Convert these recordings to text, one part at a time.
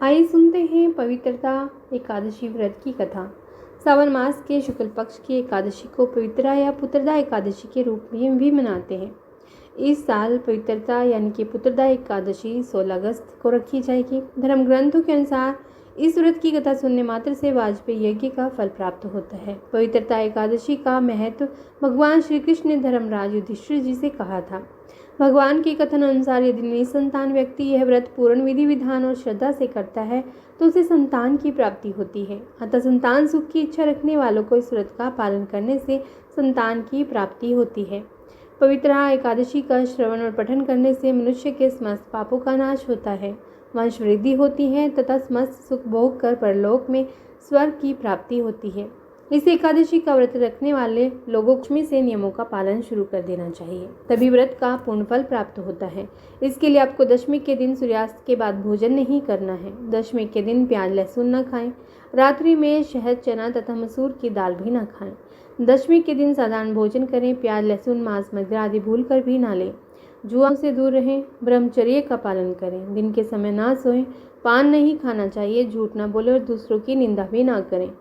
आइए सुनते हैं पवित्रता एकादशी व्रत की कथा। सावन मास के शुक्ल पक्ष की एकादशी को पवित्रा या पुत्रदा एकादशी के रूप में भी मनाते हैं। इस साल पवित्रता यानी कि पुत्रदा एकादशी 16 अगस्त को रखी जाएगी। धर्म ग्रंथों के अनुसार इस व्रत की कथा सुनने मात्र से वाजपेयी यज्ञ का फल प्राप्त होता है। पवित्रता एकादशी का महत्व भगवान श्री कृष्ण ने धर्मराज युधिष्ठिर जी से कहा था। भगवान के कथन अनुसार यदि निसंतान व्यक्ति यह व्रत पूर्ण विधि विधान और श्रद्धा से करता है तो उसे संतान की प्राप्ति होती है। अतः संतान सुख की इच्छा रखने वालों को इस व्रत का पालन करने से संतान की प्राप्ति होती है। पवित्र एकादशी का श्रवण और पठन करने से मनुष्य के समस्त पापों का नाश होता है, वंश वृद्धि होती है तथा समस्त सुख भोग कर परलोक में स्वर्ग की प्राप्ति होती है। इस एकादशी का व्रत रखने वाले लोगों को से नियमों का पालन शुरू कर देना चाहिए, तभी व्रत का पूर्ण फल प्राप्त होता है। इसके लिए आपको दशमी के दिन सूर्यास्त के बाद भोजन नहीं करना है। दशमी के दिन प्याज लहसुन न खाएं। रात्रि में शहद चना तथा मसूर की दाल भी न खाएं। दशमी के दिन साधारण भोजन करें। प्याज लहसुन मांस मदिरा आदि भूल कर भी ना लें। जुआ से दूर रहें। ब्रह्मचर्य का पालन करें। दिन के समय ना सोएं। पान नहीं खाना चाहिए। झूठ न बोले और दूसरों की निंदा भी ना करें।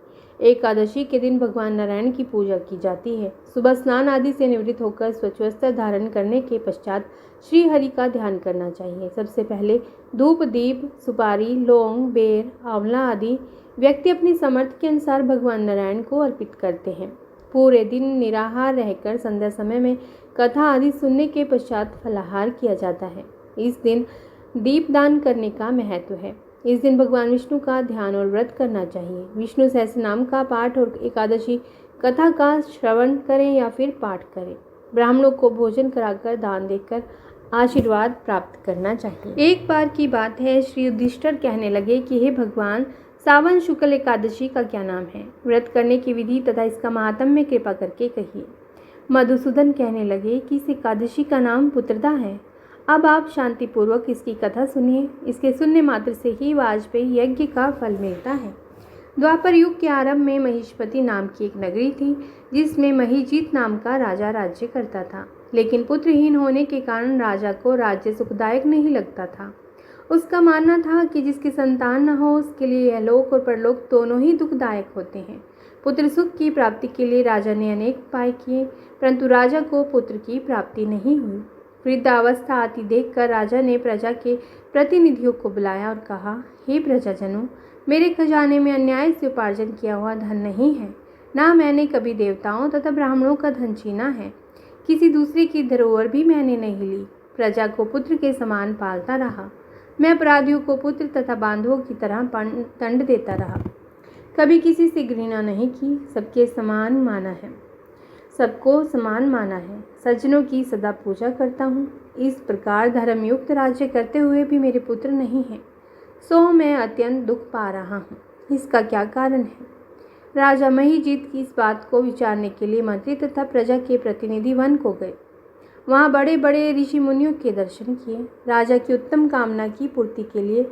एकादशी के दिन भगवान नारायण की पूजा की जाती है। सुबह स्नान आदि से निवृत्त होकर स्वच्छ वस्त्र धारण करने के पश्चात श्री हरि का ध्यान करना चाहिए। सबसे पहले धूप दीप सुपारी लौंग बेर आंवला आदि व्यक्ति अपनी सामर्थ्य के अनुसार भगवान नारायण को अर्पित करते हैं। पूरे दिन निराहार रहकर संध्या समय में कथा आदि सुनने के पश्चात फलाहार किया जाता है। इस दिन दीपदान करने का महत्व है। इस दिन भगवान विष्णु का ध्यान और व्रत करना चाहिए। विष्णु सहस्त्र नाम का पाठ और एकादशी कथा का श्रवण करें या फिर पाठ करें। ब्राह्मणों को भोजन कराकर दान देकर आशीर्वाद प्राप्त करना चाहिए। एक बार की बात है, श्री युधिष्ठिर कहने लगे कि हे भगवान, सावन शुक्ल एकादशी का क्या नाम है? व्रत करने की विधि तथा इसका महात्म्य कृपा करके कहिए। मधुसूदन कहने लगे कि इस एकादशी का नाम पुत्रदा है। अब आप शांतिपूर्वक इसकी कथा सुनिए। इसके सुनने मात्र से ही वाजपेयी यज्ञ का फल मिलता है। द्वापर युग के आरंभ में महिष्मती नाम की एक नगरी थी, जिसमें महीजीत नाम का राजा राज्य करता था। लेकिन पुत्रहीन होने के कारण राजा को राज्य सुखदायक नहीं लगता था। उसका मानना था कि जिसकी संतान न हो उसके लिए यहलोक और परलोक दोनों ही दुखदायक होते हैं। पुत्र सुख की प्राप्ति के लिए राजा ने अनेक उपाय किए, परंतु राजा को पुत्र की प्राप्ति नहीं हुई। वृद्धावस्था आती देखकर राजा ने प्रजा के प्रतिनिधियों को बुलाया और कहा, हे प्रजाजनों, मेरे खजाने में अन्याय से उपार्जन किया हुआ धन नहीं है। ना मैंने कभी देवताओं तथा ब्राह्मणों का धन छीना है। किसी दूसरे की धरोहर भी मैंने नहीं ली। प्रजा को पुत्र के समान पालता रहा। मैं अपराधियों को पुत्र तथा बांधवों की तरह दंड देता रहा। कभी किसी से घृणा नहीं की। सबको समान माना है। सज्जनों की सदा पूजा करता हूँ। इस प्रकार धर्मयुक्त राज्य करते हुए भी मेरे पुत्र नहीं हैं, सो मैं अत्यंत दुख पा रहा हूँ। इसका क्या कारण है? राजा महीजीत की इस बात को विचारने के लिए मंत्री तथा प्रजा के प्रतिनिधि वन को गए। वहाँ बड़े बड़े ऋषि मुनियों के दर्शन किए। राजा की उत्तम कामना की पूर्ति के लिए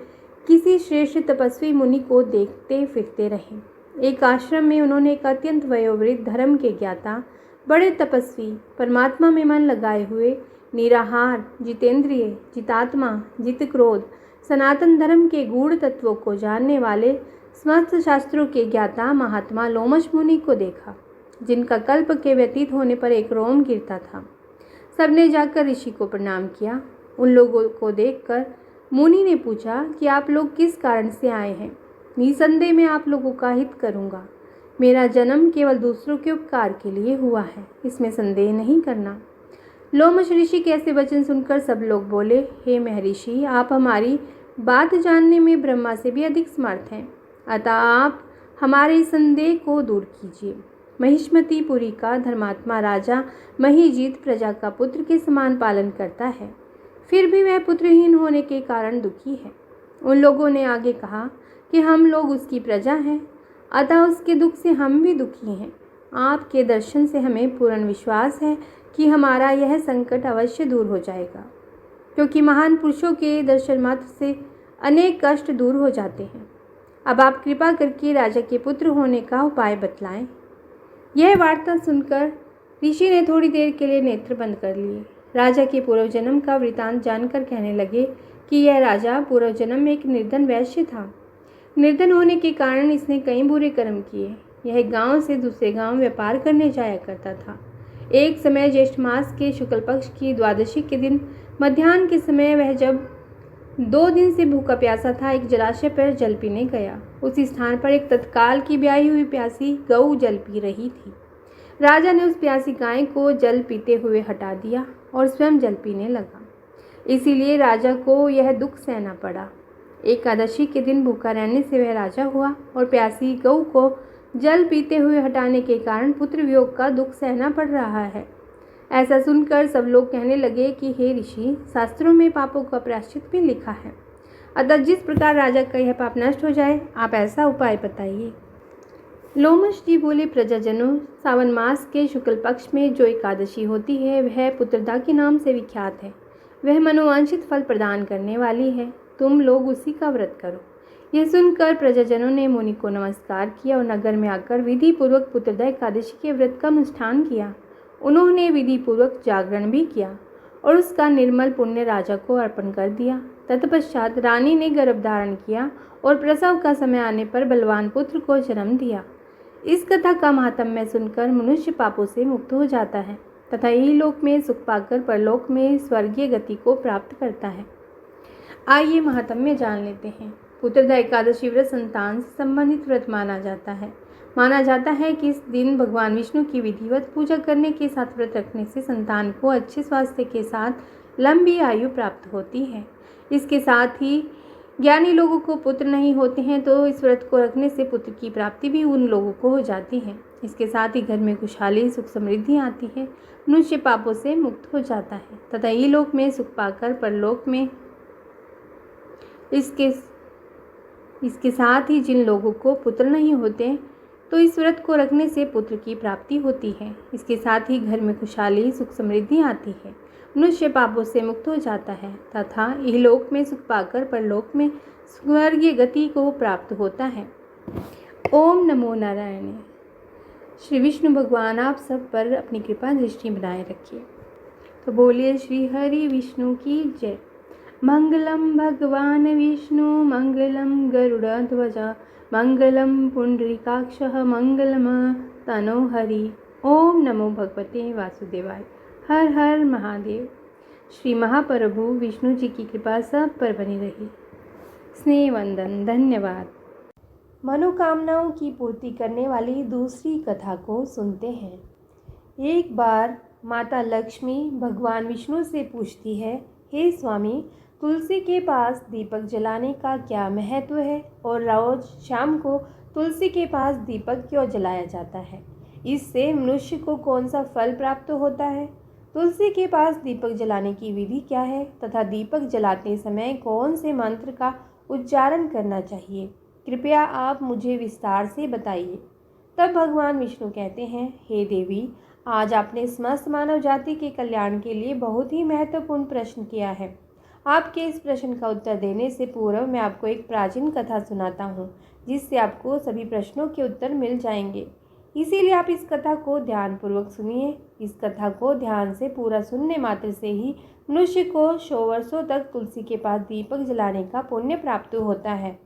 किसी श्रेष्ठ तपस्वी मुनि को देखते फिरते रहे। एक आश्रम में उन्होंने एक अत्यंत वयोवृद्ध धर्म के ज्ञाता, बड़े तपस्वी, परमात्मा में मन लगाए हुए, निराहार, जितेंद्रिय, जितात्मा, जित क्रोध, सनातन धर्म के गूढ़ तत्वों को जानने वाले, समस्त शास्त्रों के ज्ञाता महात्मा लोमश मुनि को देखा, जिनका कल्प के व्यतीत होने पर एक रोम गिरता था। सबने जाकर ऋषि को प्रणाम किया। उन लोगों को देखकर मुनि ने पूछा कि आप लोग किस कारण से आए हैं? निसंदेह मैं आप लोगों का हित करूँगा। मेरा जन्म केवल दूसरों के उपकार के लिए हुआ है, इसमें संदेह नहीं करना। लोमश ऋषि के ऐसे वचन सुनकर सब लोग बोले, हे महर्षि, आप हमारी बात जानने में ब्रह्मा से भी अधिक समर्थ हैं, अतः आप हमारे संदेह को दूर कीजिए। महिष्मतीपुरी का धर्मात्मा राजा महीजीत प्रजा का पुत्र के समान पालन करता है, फिर भी वह पुत्रहीन होने के कारण दुखी है। उन लोगों ने आगे कहा कि हम लोग उसकी प्रजा हैं, अतः उसके दुख से हम भी दुखी हैं। आपके दर्शन से हमें पूर्ण विश्वास है कि हमारा यह संकट अवश्य दूर हो जाएगा, क्योंकि महान पुरुषों के दर्शन मात्र से अनेक कष्ट दूर हो जाते हैं। अब आप कृपा करके राजा के पुत्र होने का उपाय बतलाएं। यह वार्ता सुनकर ऋषि ने थोड़ी देर के लिए नेत्र बंद कर लिए। राजा के पूर्व जन्म का वृतांत जानकर कहने लगे कि यह राजा पूर्व जन्म में एक निर्धन वैश्य था। निर्धन होने के कारण इसने कई बुरे कर्म किए। यह एक गांव से दूसरे गांव व्यापार करने जाया करता था। एक समय ज्येष्ठ मास के शुक्ल पक्ष की द्वादशी के दिन मध्याह्न के समय वह जब 2 दिन से भूखा प्यासा था, एक जलाशय पर जल पीने गया। उस स्थान पर एक तत्काल की ब्याही हुई प्यासी गऊ जल पी रही थी। राजा ने उस प्यासी गाय को जल पीते हुए हटा दिया और स्वयं जल पीने लगा। इसीलिए राजा को यह दुख सहना पड़ा। एकादशी के दिन भूखा रहने से वह राजा हुआ और प्यासी गऊ को जल पीते हुए हटाने के कारण पुत्र वियोग का दुख सहना पड़ रहा है। ऐसा सुनकर सब लोग कहने लगे कि हे ऋषि, शास्त्रों में पापों का प्रायश्चित भी लिखा है, अतः जिस प्रकार राजा का यह पाप नष्ट हो जाए, आप ऐसा उपाय बताइए। लोमश जी बोले, प्रजाजनों, सावन मास के शुक्ल पक्ष में जो एकादशी होती है वह पुत्रदा के नाम से विख्यात है। वह मनोवांछित फल प्रदान करने वाली है। तुम लोग उसी का व्रत करो। यह सुनकर प्रजाजनों ने मुनि को नमस्कार किया और नगर में आकर विधि पूर्वक पुत्रदा एकादशी के व्रत का अनुष्ठान किया। उन्होंने विधि पूर्वक जागरण भी किया और उसका निर्मल पुण्य राजा को अर्पण कर दिया। तत्पश्चात रानी ने गर्भ धारण किया और प्रसव का समय आने पर बलवान पुत्र को जन्म दिया। इस कथा का महात्म्य सुनकर मनुष्य पापों से मुक्त हो जाता है तथा इहलोक में सुख पाकर परलोक में स्वर्गीय गति को प्राप्त करता है। आइए महात्म्य जान लेते हैं। पुत्रदा एकादशी व्रत संतान से संबंधित व्रत माना जाता है। माना जाता है कि इस दिन भगवान विष्णु की विधिवत पूजा करने के साथ व्रत रखने से संतान को अच्छे स्वास्थ्य के साथ लंबी आयु प्राप्त होती है। इसके साथ ही ज्ञानी लोगों को पुत्र नहीं होते हैं तो इस व्रत को रखने से पुत्र की प्राप्ति भी उन लोगों को हो जाती है। इसके साथ ही घर में खुशहाली सुख समृद्धि आती है। मनुष्य पापों से मुक्त हो जाता है तथा इहलोक में सुख पाकर परलोक में इसके साथ ही जिन लोगों को पुत्र नहीं होते तो इस व्रत को रखने से पुत्र की प्राप्ति होती है। इसके साथ ही घर में खुशहाली सुख समृद्धि आती है। मनुष्य पापों से मुक्त हो जाता है तथा इहलोक में सुख पाकर परलोक में स्वर्गीय गति को प्राप्त होता है। ओम नमो नारायण। श्री विष्णु भगवान आप सब पर अपनी कृपा दृष्टि बनाए रखिए। तो बोलिए श्री हरि विष्णु की जय। मंगलम भगवान विष्णु मंगलम गरुड़ध्वज मंगलम पुंडरीकाक्षः मंगलम तनोहरि। ओम नमो भगवते वासुदेवाय। हर हर महादेव। श्री महाप्रभु विष्णु जी की कृपा सब पर बनी रही। स्नेह वंदन। धन्यवाद। मनोकामनाओं की पूर्ति करने वाली दूसरी कथा को सुनते हैं। एक बार माता लक्ष्मी भगवान विष्णु से पूछती है, हे स्वामी, तुलसी के पास दीपक जलाने का क्या महत्व है और रोज शाम को तुलसी के पास दीपक क्यों जलाया जाता है? इससे मनुष्य को कौन सा फल प्राप्त होता है? तुलसी के पास दीपक जलाने की विधि क्या है तथा दीपक जलाते समय कौन से मंत्र का उच्चारण करना चाहिए? कृपया आप मुझे विस्तार से बताइए। तब भगवान विष्णु कहते हैं, हे देवी, आज आपने समस्त मानव जाति के कल्याण के लिए बहुत ही महत्वपूर्ण प्रश्न किया है। आपके इस प्रश्न का उत्तर देने से पूर्व मैं आपको एक प्राचीन कथा सुनाता हूँ, जिससे आपको सभी प्रश्नों के उत्तर मिल जाएंगे। इसीलिए आप इस कथा को ध्यानपूर्वक सुनिए। इस कथा को ध्यान से पूरा सुनने मात्र से ही मनुष्य को 100 वर्षों तक तुलसी के पास दीपक जलाने का पुण्य प्राप्त होता है।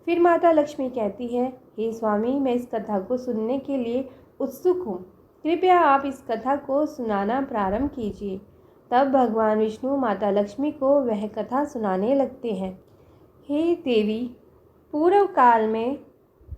फिर माता लक्ष्मी कहती है, हे स्वामी, मैं इस कथा को सुनने के लिए उत्सुक हूँ। कृपया आप इस कथा को सुनाना प्रारंभ कीजिए। तब भगवान विष्णु माता लक्ष्मी को वह कथा सुनाने लगते हैं। हे देवी, पूर्व काल में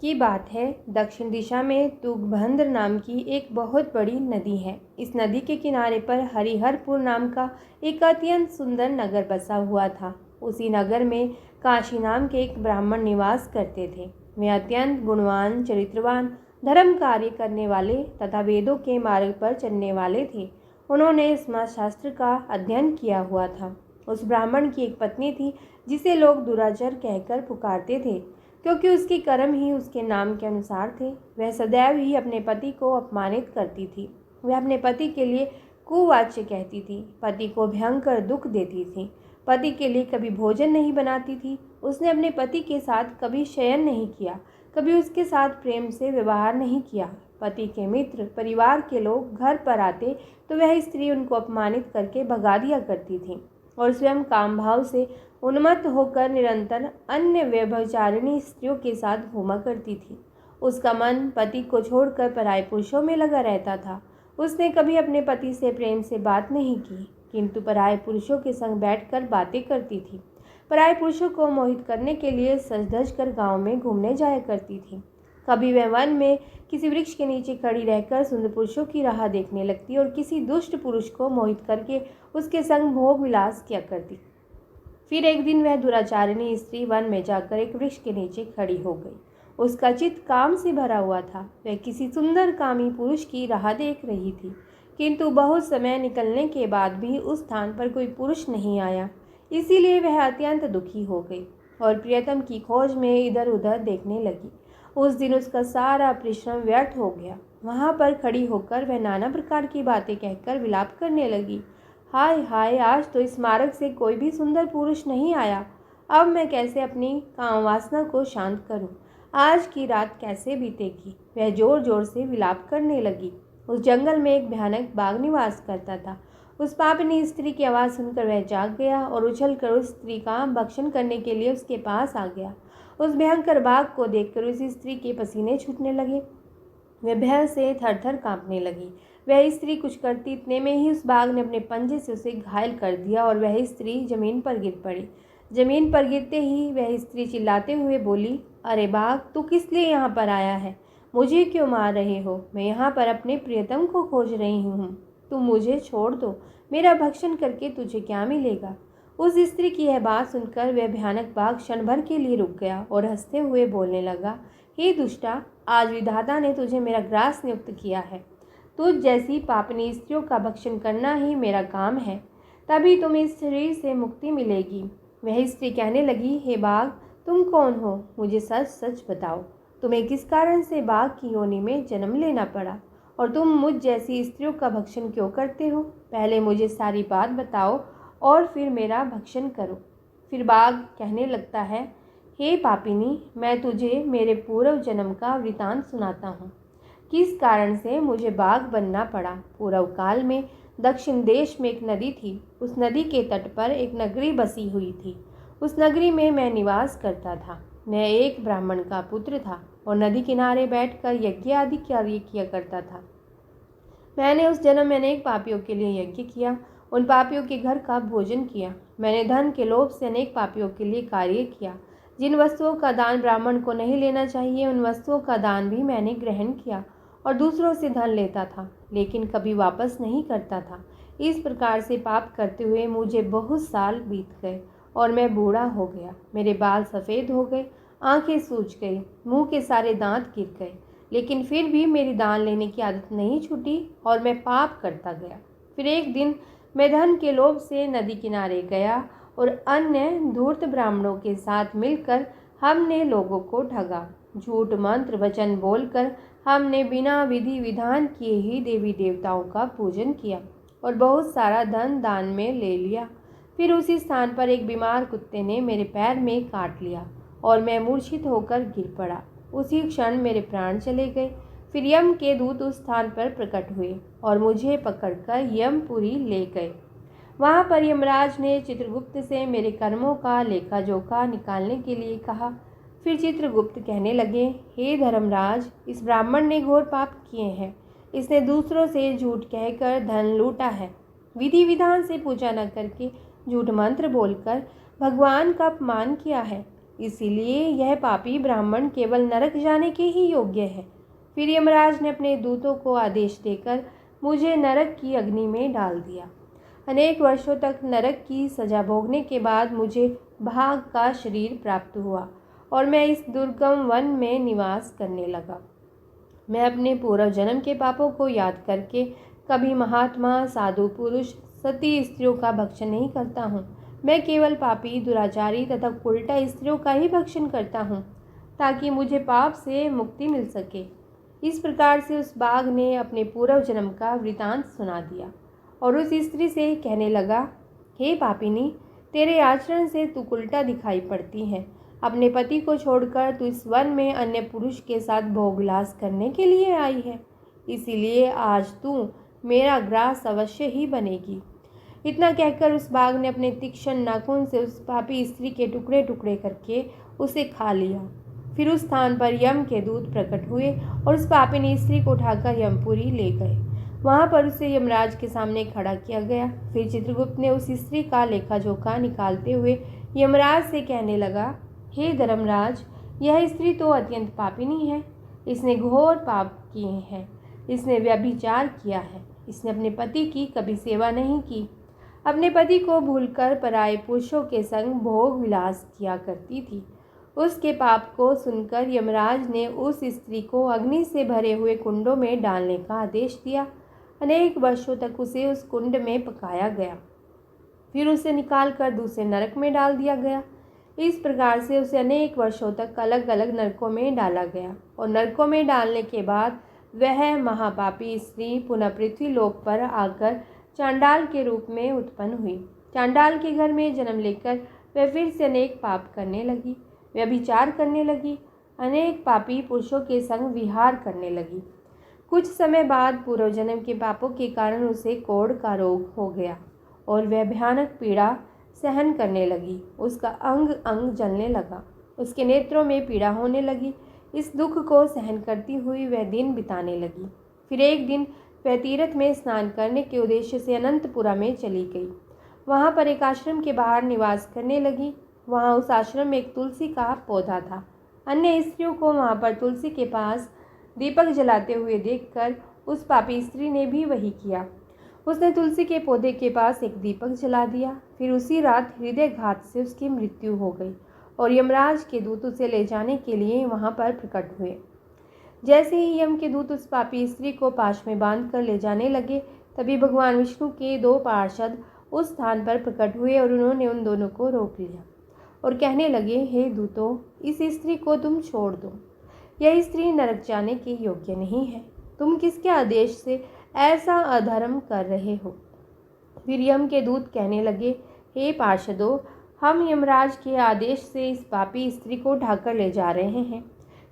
की बात है। दक्षिण दिशा में तुंगभद्र नाम की एक बहुत बड़ी नदी है। इस नदी के किनारे पर हरिहरपुर नाम का एक अत्यंत सुंदर नगर बसा हुआ था। उसी नगर में काशी नाम के एक ब्राह्मण निवास करते थे। वे अत्यंत गुणवान, चरित्रवान, धर्म कार्य करने वाले तथा वेदों के मार्ग पर चलने वाले थे। उन्होंने समाजशास्त्र का अध्ययन किया हुआ था। उस ब्राह्मण की एक पत्नी थी जिसे लोग दुराचार कहकर पुकारते थे, क्योंकि उसके कर्म ही उसके नाम के अनुसार थे। वह सदैव ही अपने पति को अपमानित करती थी। वह अपने पति के लिए कुवाच्य कहती थी, पति को भयंकर दुख देती थी, पति के लिए कभी भोजन नहीं बनाती थी। उसने अपने पति के साथ कभी शयन नहीं किया, कभी उसके साथ प्रेम से व्यवहार नहीं किया। पति के मित्र, परिवार के लोग घर पर आते तो वह स्त्री उनको अपमानित करके भगा दिया करती थी और स्वयं काम भाव से उन्मत्त होकर निरंतर अन्य व्यभिचारिणी स्त्रियों के साथ घूमा करती थी। उसका मन पति को छोड़कर पराये पुरुषों में लगा रहता था। उसने कभी अपने पति से प्रेम से बात नहीं की, किंतु पराये पुरुषों के संग बैठकर बातें करती थी। पराये पुरुषों को मोहित करने के लिए सज धज कर गाँव में घूमने जाया करती थी। कभी वह वन में किसी वृक्ष के नीचे खड़ी रहकर सुंदर पुरुषों की राह देखने लगती और किसी दुष्ट पुरुष को मोहित करके उसके संग भोग विलास किया करती। फिर एक दिन वह दुराचारिणी स्त्री वन में जाकर एक वृक्ष के नीचे खड़ी हो गई। उसका चित्त काम से भरा हुआ था। वह किसी सुंदर कामी पुरुष की राह देख रही थी, किंतु बहुत समय निकलने के बाद भी उस स्थान पर कोई पुरुष नहीं आया। इसीलिए वह अत्यंत दुखी हो गई और प्रियतम की खोज में इधर उधर देखने लगी। उस दिन उसका सारा परिश्रम व्यर्थ हो गया। वहाँ पर खड़ी होकर वह नाना प्रकार की बातें कहकर विलाप करने लगी। हाय हाय, आज तो इस मार्ग से कोई भी सुंदर पुरुष नहीं आया। अब मैं कैसे अपनी काम वासना को शांत करूं? आज की रात कैसे बीतेगी? वह जोर जोर से विलाप करने लगी। उस जंगल में एक भयानक बाघ निवास करता था। उस पापिनी स्त्री की आवाज़ सुनकर वह जाग गया और उछलकर उस स्त्री का भक्षण करने के लिए उसके पास आ गया। उस भयंकर बाघ को देखकर उस स्त्री के पसीने छूटने लगे। वह भय से थर थर काँपने लगी। वह स्त्री कुछ करती इतने में ही उस बाघ ने अपने पंजे से उसे घायल कर दिया और वह स्त्री जमीन पर गिर पड़ी। जमीन पर गिरते ही वह स्त्री चिल्लाते हुए बोली, अरे बाघ, तू किस लिए यहाँ पर आया है? मुझे क्यों मार रहे हो? मैं यहाँ पर अपने प्रियतम को खोज रही हूँ। तुम मुझे छोड़ दो। मेरा भक्षण करके तुझे क्या मिलेगा? उस स्त्री की यह बात सुनकर वह भयानक बाघ क्षण भर के लिए रुक गया और हंसते हुए बोलने लगा, हे दुष्टा, आज विधाता ने तुझे मेरा ग्रास नियुक्त किया है। तुझ जैसी पापनी स्त्रियों का भक्षण करना ही मेरा काम है। तभी तुम्हें इस शरीर से मुक्ति मिलेगी। वह स्त्री कहने लगी, हे बाघ, तुम कौन हो? मुझे सच सच बताओ। तुम्हें किस कारण से बाघ की योनि में जन्म लेना पड़ा और तुम मुझ जैसी स्त्रियों का भक्षण क्यों करते हो? पहले मुझे सारी बात बताओ और फिर मेरा भक्षण करो। फिर बाघ कहने लगता है, हे पापिनी, मैं तुझे मेरे पूर्व जन्म का वृतांत सुनाता हूँ। किस कारण से मुझे बाघ बनना पड़ा। पूर्व काल में दक्षिण देश में एक नदी थी। उस नदी के तट पर एक नगरी बसी हुई थी। उस नगरी में मैं निवास करता था। मैं एक ब्राह्मण का पुत्र था और नदी किनारे बैठकर यज्ञ आदि कार्य किया करता था। मैंने उस जन्म में अनेक पापियों के लिए यज्ञ किया, उन पापियों के घर का भोजन किया। मैंने धन के लोभ से अनेक पापियों के लिए कार्य किया। जिन वस्तुओं का दान ब्राह्मण को नहीं लेना चाहिए, उन वस्तुओं का दान भी मैंने ग्रहण किया और दूसरों से धन लेता था, लेकिन कभी वापस नहीं करता था। इस प्रकार से पाप करते हुए मुझे बहुत साल बीत गए और मैं बूढ़ा हो गया। मेरे बाल सफ़ेद हो गए, आंखें सूज गई, मुंह के सारे दांत गिर गए, लेकिन फिर भी मेरी दान लेने की आदत नहीं छूटी और मैं पाप करता गया। फिर एक दिन मैं धन के लोभ से नदी किनारे गया और अन्य धूर्त ब्राह्मणों के साथ मिलकर हमने लोगों को ठगा। झूठ मंत्र वचन बोलकर हमने बिना विधि विधान किए ही देवी देवताओं का पूजन किया और बहुत सारा धन दान में ले लिया। फिर उसी स्थान पर एक बीमार कुत्ते ने मेरे पैर में काट लिया और मैं मूर्छित होकर गिर पड़ा। उसी क्षण मेरे प्राण चले गए। फिर यम के दूत उस स्थान पर प्रकट हुए और मुझे पकड़कर यमपुरी ले गए। वहाँ पर यमराज ने चित्रगुप्त से मेरे कर्मों का लेखा जोखा निकालने के लिए कहा। फिर चित्रगुप्त कहने लगे, हे धर्मराज, इस ब्राह्मण ने घोर पाप किए हैं। इसने दूसरों से झूठ कहकर धन लूटा है। विधि विधान से पूजा न करके झूठ मंत्र बोलकर भगवान का अपमान किया है। इसीलिए यह पापी ब्राह्मण केवल नरक जाने के ही योग्य है। फिर यमराज ने अपने दूतों को आदेश देकर मुझे नरक की अग्नि में डाल दिया। अनेक वर्षों तक नरक की सजा भोगने के बाद मुझे भाग का शरीर प्राप्त हुआ और मैं इस दुर्गम वन में निवास करने लगा। मैं अपने पूर्व जन्म के पापों को याद करके कभी महात्मा, साधु पुरुष, सती स्त्रियों का भक्षण नहीं करता हूँ। मैं केवल पापी, दुराचारी तथा उल्टा स्त्रियों का ही भक्षण करता हूँ ताकि मुझे पाप से मुक्ति मिल सके। इस प्रकार से उस बाघ ने अपने पूर्व जन्म का वृतांत सुना दिया और उस स्त्री से कहने लगा, हे पापिनी, तेरे आचरण से तू उल्टा दिखाई पड़ती है। अपने पति को छोड़कर तू इस वन में अन्य पुरुष के साथ भोगविलास करने के लिए आई है। इसीलिए आज तू मेरा ग्रास अवश्य ही बनेगी। इतना कहकर उस बाघ ने अपने तीक्ष्ण नाखून से उस पापी स्त्री के टुकड़े टुकड़े करके उसे खा लिया। फिर उस स्थान पर यम के दूत प्रकट हुए और उस पापिनी स्त्री को उठाकर यमपुरी ले गए। वहां पर उसे यमराज के सामने खड़ा किया गया। फिर चित्रगुप्त ने उस स्त्री का लेखा जोखा निकालते हुए यमराज से कहने लगा, हे धर्मराज, यह स्त्री तो अत्यंत पापिनी है। इसने घोर पाप किए हैं। इसने व्यभिचार किया है। इसने अपने पति की कभी सेवा नहीं की। अपने पति को भूलकर पराये पुरुषों के संग भोग विलास किया करती थी। उसके पाप को सुनकर यमराज ने उस स्त्री को अग्नि से भरे हुए कुंडों में डालने का आदेश दिया। अनेक वर्षों तक उसे उस कुंड में पकाया गया। फिर उसे निकालकर दूसरे नरक में डाल दिया गया। इस प्रकार से उसे अनेक वर्षों तक अलग अलग नरकों में डाला गया और नरकों में डालने के बाद वह महापापी स्त्री पुनः पृथ्वी लोक पर आकर चांडाल के रूप में उत्पन्न हुई। चांडाल के घर में जन्म लेकर वह फिर से अनेक पाप करने लगी, व्यभिचार करने लगी, अनेक पापी पुरुषों के संग विहार करने लगी। कुछ समय बाद पूर्व जन्म के पापों के कारण उसे कोढ़ का रोग हो गया और वह भयानक पीड़ा सहन करने लगी। उसका अंग अंग जलने लगा, उसके नेत्रों में पीड़ा होने लगी। इस दुख को सहन करती हुई वह दिन बिताने लगी। फिर एक दिन वह तीर्थ में स्नान करने के उद्देश्य से अनंतपुरा में चली गई। वहाँ पर एक आश्रम के बाहर निवास करने लगी। वहाँ उस आश्रम में एक तुलसी का पौधा था। अन्य स्त्रियों को वहाँ पर तुलसी के पास दीपक जलाते हुए देखकर उस पापी स्त्री ने भी वही किया। उसने तुलसी के पौधे के पास एक दीपक जला दिया। फिर उसी रात हृदयघात से उसकी मृत्यु हो गई और यमराज के दूत उसे ले जाने के लिए वहाँ पर प्रकट हुए। जैसे ही यम के दूत उस पापी स्त्री को पाश में बांध कर ले जाने लगे, तभी भगवान विष्णु के 2 पार्षद उस स्थान पर प्रकट हुए और उन्होंने उन दोनों को रोक लिया और कहने लगे, हे दूतों, इस स्त्री को तुम छोड़ दो। यह स्त्री नरक जाने के योग्य नहीं है। तुम किसके आदेश से ऐसा अधर्म कर रहे हो? फिर यम के दूत कहने लगे, हे पार्षदों, हम यमराज के आदेश से इस पापी स्त्री को उठाकर ले जा रहे हैं,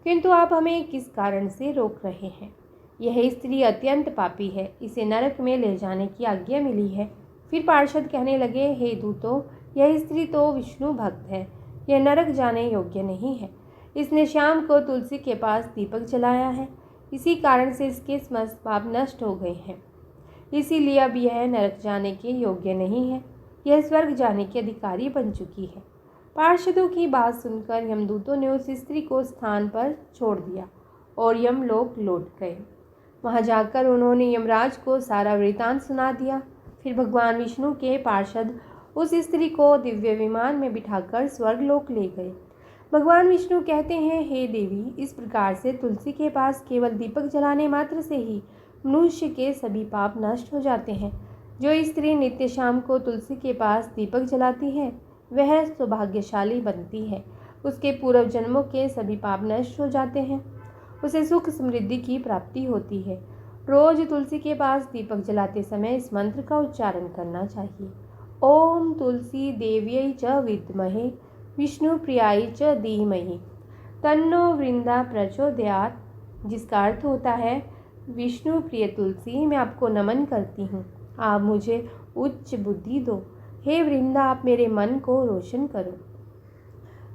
किंतु आप हमें किस कारण से रोक रहे हैं? यह स्त्री अत्यंत पापी है, इसे नरक में ले जाने की आज्ञा मिली है। फिर पार्षद कहने लगे, हे दूतों, यह स्त्री तो विष्णु भक्त है, यह नरक जाने योग्य नहीं है। इसने शाम को तुलसी के पास दीपक जलाया है, इसी कारण से इसके समस्त पाप नष्ट हो गए हैं। इसीलिए अब यह नरक जाने के योग्य नहीं है, यह स्वर्ग जाने की अधिकारी बन चुकी है। पार्षदों की बात सुनकर यमदूतों ने उस स्त्री को स्थान पर छोड़ दिया और यमलोक लौट गए। वहां जाकर उन्होंने यमराज को सारा वृतांत सुना दिया। फिर भगवान विष्णु के पार्षद उस स्त्री को दिव्य विमान में बिठाकर स्वर्गलोक ले गए। भगवान विष्णु कहते हैं, हे देवी, इस प्रकार से तुलसी के पास केवल दीपक जलाने मात्र से ही मनुष्य के सभी पाप नष्ट हो जाते हैं। जो स्त्री नित्य शाम को तुलसी के पास दीपक जलाती है, वह सौभाग्यशाली बनती है। उसके पूर्व जन्मों के सभी पाप नष्ट हो जाते हैं। उसे सुख समृद्धि की प्राप्ति होती है। रोज तुलसी के पास दीपक जलाते समय इस मंत्र का उच्चारण करना चाहिए, ओम तुलसी देव्यै च विद्महे विष्णु प्रियाय च धीमहि तन्नो वृंदा प्रचोदयात्, जिसका अर्थ होता है, विष्णु प्रिय तुलसी, मैं आपको नमन करती हूँ, आप मुझे उच्च बुद्धि दो। हे वृंदा, आप मेरे मन को रोशन करो।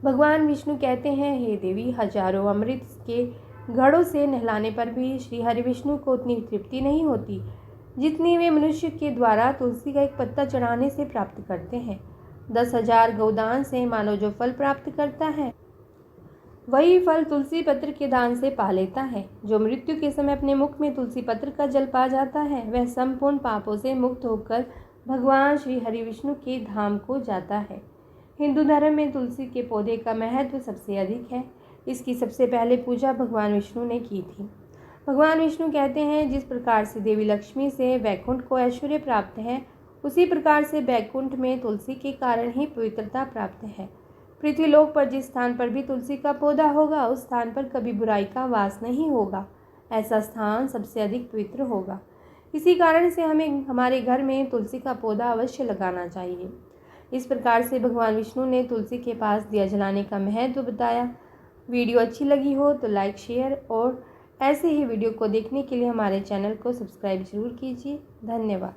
भगवान विष्णु कहते हैं, हे देवी, हजारों अमृत के घड़ों से नहलाने पर भी श्री हरि विष्णु को उतनी तृप्ति नहीं होती जितनी वे मनुष्य के द्वारा तुलसी का एक पत्ता चढ़ाने से प्राप्त करते हैं। 10,000 गौदान से मानव जो फल प्राप्त करता है, वही फल तुलसी पत्र के दान से पा लेता है। जो मृत्यु के समय अपने मुख में तुलसी पत्र का जल पा जाता है, वह संपूर्ण पापों से मुक्त होकर भगवान श्री हरि विष्णु के धाम को जाता है। हिंदू धर्म में तुलसी के पौधे का महत्व सबसे अधिक है। इसकी सबसे पहले पूजा भगवान विष्णु ने की थी। भगवान विष्णु कहते हैं, जिस प्रकार से देवी लक्ष्मी से वैकुंठ को ऐश्वर्य प्राप्त है, उसी प्रकार से वैकुंठ में तुलसी के कारण ही पवित्रता प्राप्त है। पृथ्वी लोक पर जिस स्थान पर भी तुलसी का पौधा होगा, उस स्थान पर कभी बुराई का वास नहीं होगा। ऐसा स्थान सबसे अधिक पवित्र होगा। इसी कारण से हमें हमारे घर में तुलसी का पौधा अवश्य लगाना चाहिए। इस प्रकार से भगवान विष्णु ने तुलसी के पास दिया जलाने का महत्व बताया। वीडियो अच्छी लगी हो तो लाइक, शेयर और ऐसे ही वीडियो को देखने के लिए हमारे चैनल को सब्सक्राइब जरूर कीजिए। धन्यवाद।